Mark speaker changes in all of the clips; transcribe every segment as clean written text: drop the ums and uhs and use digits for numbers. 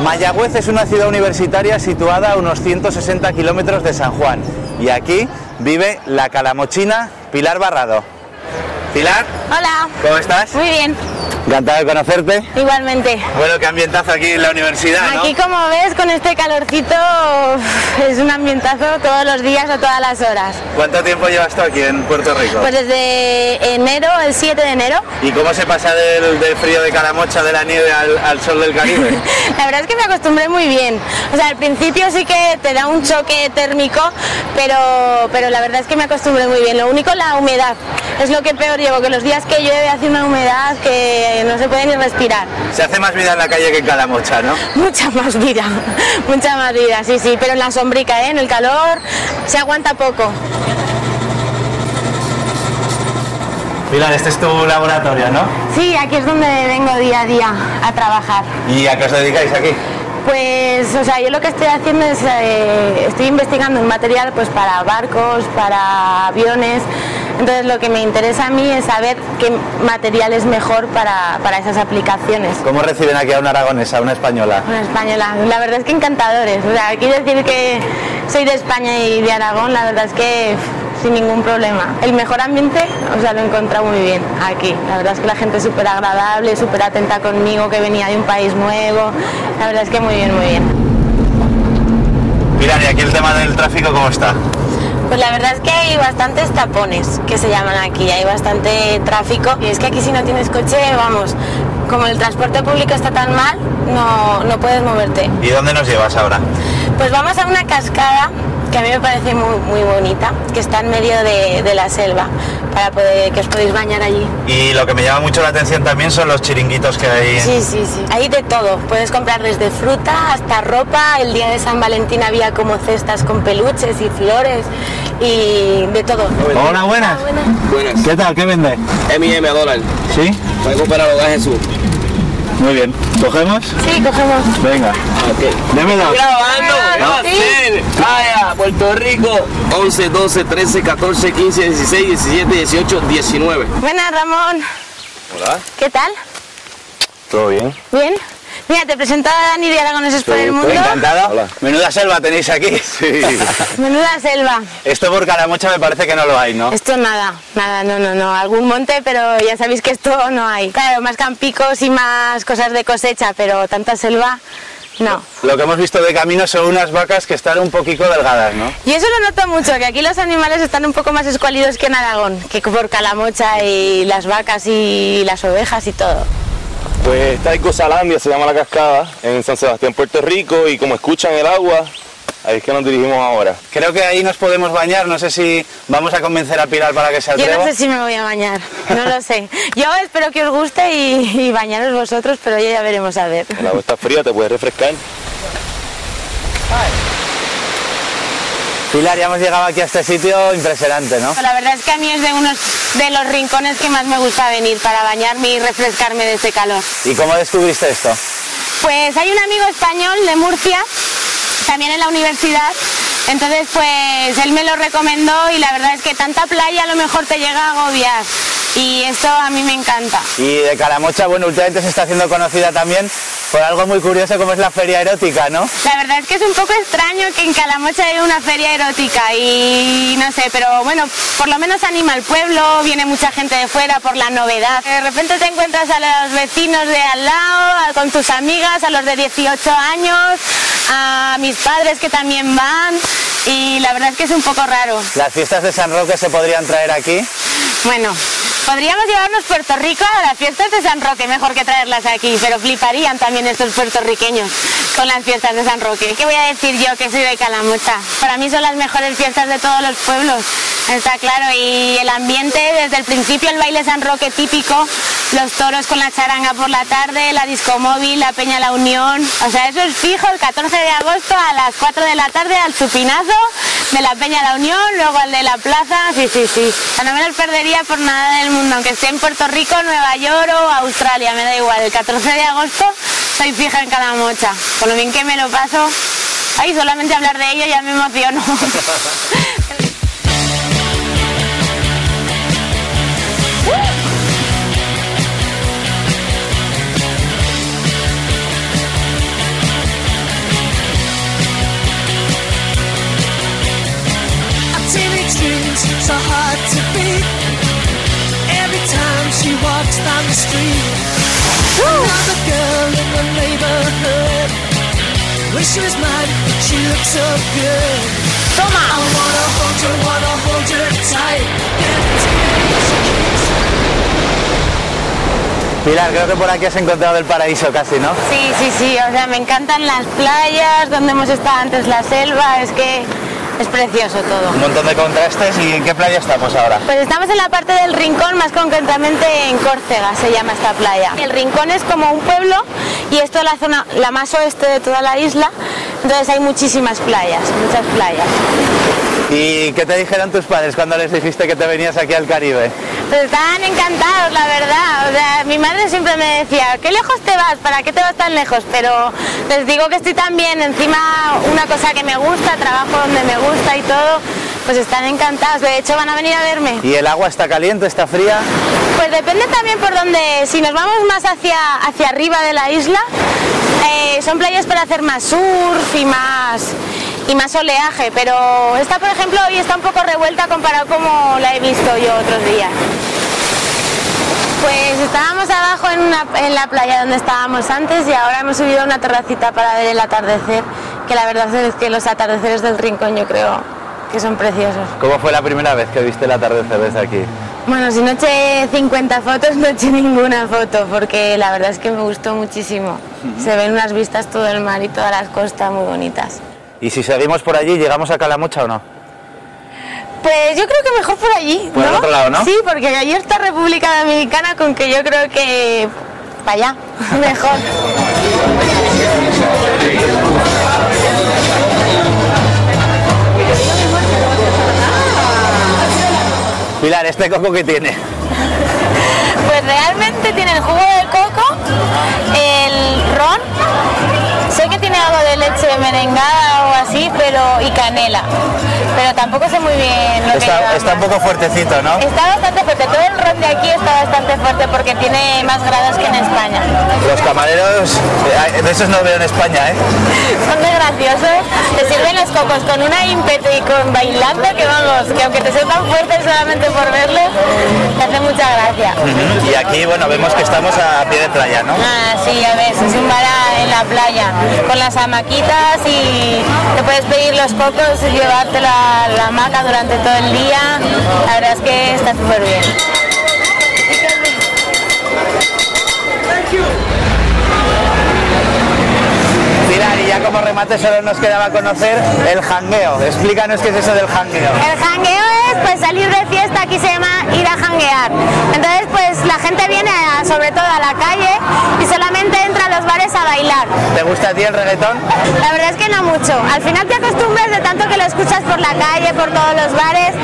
Speaker 1: Mayagüez es una ciudad universitaria situada a unos 160 kilómetros de San Juan y aquí vive la calamochina Pilar Barrado. Pilar.
Speaker 2: Hola.
Speaker 1: ¿Cómo estás?
Speaker 2: Muy bien.
Speaker 1: Encantado de conocerte.
Speaker 2: Igualmente.
Speaker 1: Bueno, qué ambientazo aquí en la universidad, ¿no?
Speaker 2: Aquí, como ves, con este calorcito, es un ambientazo todos los días o todas las horas.
Speaker 1: ¿Cuánto tiempo llevas tú aquí en Puerto Rico?
Speaker 2: Pues desde enero, el 7 de enero.
Speaker 1: ¿Y cómo se pasa del frío de Calamocha, de la nieve, al sol del Caribe?
Speaker 2: La verdad es que me acostumbré muy bien. O sea, al principio sí que te da un choque térmico, pero la verdad es que me acostumbré muy bien. Lo único, la humedad. Es lo que peor llevo, que los días que llueve hace una humedad que no se puede ni respirar.
Speaker 1: Se hace más vida en la calle que en Calamocha, ¿no?
Speaker 2: Mucha más vida, sí, pero en la sombrica, en el calor se aguanta poco.
Speaker 1: Pilar, este es tu laboratorio, ¿no?
Speaker 2: Sí, aquí es donde vengo día a día a trabajar.
Speaker 1: ¿Y a qué os dedicáis aquí?
Speaker 2: Pues, o sea, yo lo que estoy haciendo es, estoy investigando un material pues para barcos, para aviones. Entonces lo que me interesa a mí es saber qué material es mejor para esas aplicaciones.
Speaker 1: ¿Cómo reciben aquí a una aragonesa, a una española?
Speaker 2: Una española, la verdad es que encantadores. O sea, quiero decir que soy de España y de Aragón, la verdad es que sin ningún problema. El mejor ambiente, o sea, lo he encontrado muy bien aquí. La verdad es que la gente es súper agradable, súper atenta conmigo, que venía de un país nuevo. La verdad es que muy bien, muy bien.
Speaker 1: Pilar, ¿y aquí el tema del tráfico cómo está?
Speaker 2: Pues la verdad es que hay bastantes tapones que se llaman aquí, hay bastante tráfico y es que aquí si no tienes coche, vamos, como el transporte público está tan mal, no puedes moverte.
Speaker 1: ¿Y dónde nos llevas ahora?
Speaker 2: Pues vamos a una cascada que a mí me parece muy bonita, que está en medio de la selva, para que os podéis bañar allí.
Speaker 1: Y lo que me llama mucho la atención también son los chiringuitos que hay.
Speaker 2: Sí, hay de todo, puedes comprar desde fruta hasta ropa. El día de San Valentín había como cestas con peluches y flores y de todo.
Speaker 1: Hola, buenas.
Speaker 3: Buenas.
Speaker 1: ¿Qué tal? ¿Qué vende?
Speaker 3: M&M a dólar.
Speaker 1: ¿Sí?
Speaker 3: Voy a comprar a Jesús.
Speaker 1: Muy bien. ¿Cogemos?
Speaker 2: Sí, cogemos.
Speaker 1: Venga.
Speaker 3: Ok.
Speaker 1: Démelo.
Speaker 3: Grabando.
Speaker 2: Sí.
Speaker 3: Vaya, Puerto Rico. 11, 12, 13, 14, 15, 16, 17, 18, 19.
Speaker 2: Buenas, Ramón.
Speaker 3: Hola.
Speaker 2: ¿Qué tal?
Speaker 1: ¿Todo bien?
Speaker 2: ¿Bien? Mira, te presento a Dani de Aragoneses por el Mundo.
Speaker 1: Encantado.
Speaker 3: Hola.
Speaker 1: Menuda selva tenéis aquí. Sí.
Speaker 2: Menuda selva.
Speaker 1: Esto por Calamocha me parece que no lo hay, ¿no?
Speaker 2: Esto nada, no. Algún monte, pero ya sabéis que esto no hay. Claro, más campicos y más cosas de cosecha, pero tanta selva, no.
Speaker 1: Lo que hemos visto de camino son unas vacas que están un poquito delgadas, ¿no?
Speaker 2: Y eso lo noto mucho, que aquí los animales están un poco más escuálidos que en Aragón, que por Calamocha y las vacas y las ovejas y todo.
Speaker 4: Pues está en Gozalandia, se llama la cascada, en San Sebastián, Puerto Rico, y como escuchan el agua, ahí es que nos dirigimos ahora.
Speaker 1: Creo que ahí nos podemos bañar, no sé si vamos a convencer a Pilar para que se atreva.
Speaker 2: Yo no sé si me voy a bañar, no lo sé. Yo espero que os guste y bañaros vosotros, pero ya veremos a ver.
Speaker 4: El agua está fría, te puedes refrescar.
Speaker 1: Pilar, ya hemos llegado aquí a este sitio impresionante, ¿no?
Speaker 2: La verdad es que a mí es de unos de los rincones que más me gusta venir para bañarme y refrescarme de este calor.
Speaker 1: ¿Y cómo descubriste esto?
Speaker 2: Pues hay un amigo español de Murcia, también en la universidad, entonces pues él me lo recomendó y la verdad es que tanta playa a lo mejor te llega a agobiar y esto a mí me encanta.
Speaker 1: Y de Calamocha, bueno, últimamente se está haciendo conocida también por algo muy curioso como es la feria erótica, ¿no?
Speaker 2: La verdad es que es un poco extraño que en Calamocha haya una feria erótica y no sé, pero bueno, por lo menos anima al pueblo, viene mucha gente de fuera por la novedad. De repente te encuentras a los vecinos de al lado, con tus amigas, a los de 18 años, a mis padres que también van y la verdad es que es un poco raro.
Speaker 1: ¿Las fiestas de San Roque se podrían traer aquí?
Speaker 2: Bueno, podríamos llevarnos Puerto Rico a las fiestas de San Roque, mejor que traerlas aquí, pero fliparían también estos puertorriqueños con las fiestas de San Roque. ¿Qué voy a decir yo que soy de Calamocha? Para mí son las mejores fiestas de todos los pueblos, está claro, y el ambiente desde el principio, el baile San Roque típico, los toros con la charanga por la tarde, la disco móvil, la Peña La Unión, o sea, eso es fijo el 14 de agosto a las 4 de la tarde al chupinazo de la Peña La Unión, luego al de la plaza, sí. O sea, no me los perdería por nada del mundo, aunque esté en Puerto Rico, Nueva York o Australia, me da igual. El 14 de agosto soy fija en Calamocha, con lo bien que me lo paso. Ay, solamente hablar de ello ya me emociono.
Speaker 5: lost on the street. Another girl in the neighborhood. Wish she was mine, but she looks so good.
Speaker 2: Toma.
Speaker 5: I wanna hold you tight.
Speaker 1: Pilar, creo que por aquí has encontrado el paraíso casi, ¿no?
Speaker 2: Sí, sí, sí, o sea, me encantan las playas, donde hemos estado antes, la selva, es que es precioso todo.
Speaker 1: Un montón de contrastes. ¿Y en qué playa estamos ahora?
Speaker 2: Pues estamos en la parte del Rincón, más concretamente en Córcega se llama esta playa. El Rincón es como un pueblo y esto es la zona, la más oeste de toda la isla, entonces hay muchísimas playas, muchas playas.
Speaker 1: ¿Y qué te dijeron tus padres cuando les dijiste que te venías aquí al Caribe?
Speaker 2: Pues estaban encantados, la verdad. O sea, mi madre siempre me decía, ¿qué lejos te vas? ¿Para qué te vas tan lejos? Pero les digo que estoy tan bien, encima una cosa que me gusta, trabajo donde me gusta y todo, pues están encantados. De hecho, van a venir a verme.
Speaker 1: ¿Y el agua está caliente, está fría?
Speaker 2: Pues depende también por donde, si nos vamos más hacia arriba de la isla, son playas para hacer más surf y más oleaje, pero esta, por ejemplo, hoy está un poco revuelta comparado como la he visto yo otros días. Pues estábamos abajo en la playa donde estábamos antes y ahora hemos subido a una terracita para ver el atardecer, que la verdad es que los atardeceres del Rincón yo creo que son preciosos.
Speaker 1: ¿Cómo fue la primera vez que viste el atardecer desde aquí?
Speaker 2: Bueno, si no eché 50 fotos, no eché ninguna foto, porque la verdad es que me gustó muchísimo. Se ven unas vistas todo el mar y todas las costas muy bonitas.
Speaker 1: ¿Y si seguimos por allí, llegamos a Calamocha o no?
Speaker 2: Pues yo creo que mejor por allí,
Speaker 1: por el otro lado, ¿no?
Speaker 2: Sí, porque allí está República Dominicana, con que yo creo que para allá, mejor.
Speaker 1: Pilar, ¿este coco qué tiene?
Speaker 2: Pues realmente tiene el jugo del coco, el ron, sé que tiene algo de leche merengada o así, y canela, pero tampoco sé muy bien lo que lleva.
Speaker 1: Está un poco fuertecito, ¿no?
Speaker 2: Está bastante fuerte, todo el ron de aquí está bastante fuerte porque tiene más grados que en España.
Speaker 1: Los camareros, de esos no veo en España, ¿eh?
Speaker 2: Son muy graciosos, te sirven los cocos con una ímpetu y con bailando que vamos, que aunque te sepan fuertes solamente por verlos, te hace mucha gracia.
Speaker 1: Y aquí, bueno, vemos que estamos a pie de playa, ¿no?
Speaker 2: Ah, sí, ya ves, es un bar en la playa, con las hamaquitas y te puedes pedir los cocos y llevártelo a la hamaca durante todo el día. La verdad es que está súper bien.
Speaker 1: Pilar, y ya como remate solo nos quedaba conocer el jangueo. Explícanos qué es eso del jangueo.
Speaker 2: El jangueo es pues salir de fiesta, aquí se llama ir a janguear. Entonces pues la gente viene sobre todo a la calle y solamente entra a los bares a bailar.
Speaker 1: ¿Te gusta a ti el reggaetón?
Speaker 2: La verdad es que no mucho. Al final te acostumbras de tanto que lo escuchas por la calle, por todos los bares,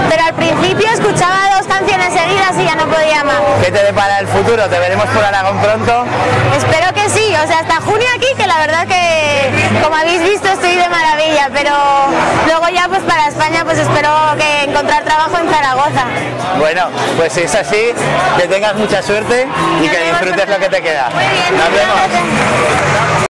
Speaker 2: pero al principio escuchaba 2 canciones seguidas y ya no podía más.
Speaker 1: ¿Qué te depara el futuro? ¿Te veremos por Aragón pronto?
Speaker 2: Espero que sí, o sea, hasta junio aquí, que la verdad que, como habéis visto, estoy de maravilla, pero luego ya pues para España pues espero que encontrar trabajo en Zaragoza.
Speaker 1: Bueno, pues si es así, que tengas mucha suerte y que disfrutes lo que te queda.
Speaker 2: Muy bien,
Speaker 1: Nos vemos.
Speaker 2: gracias.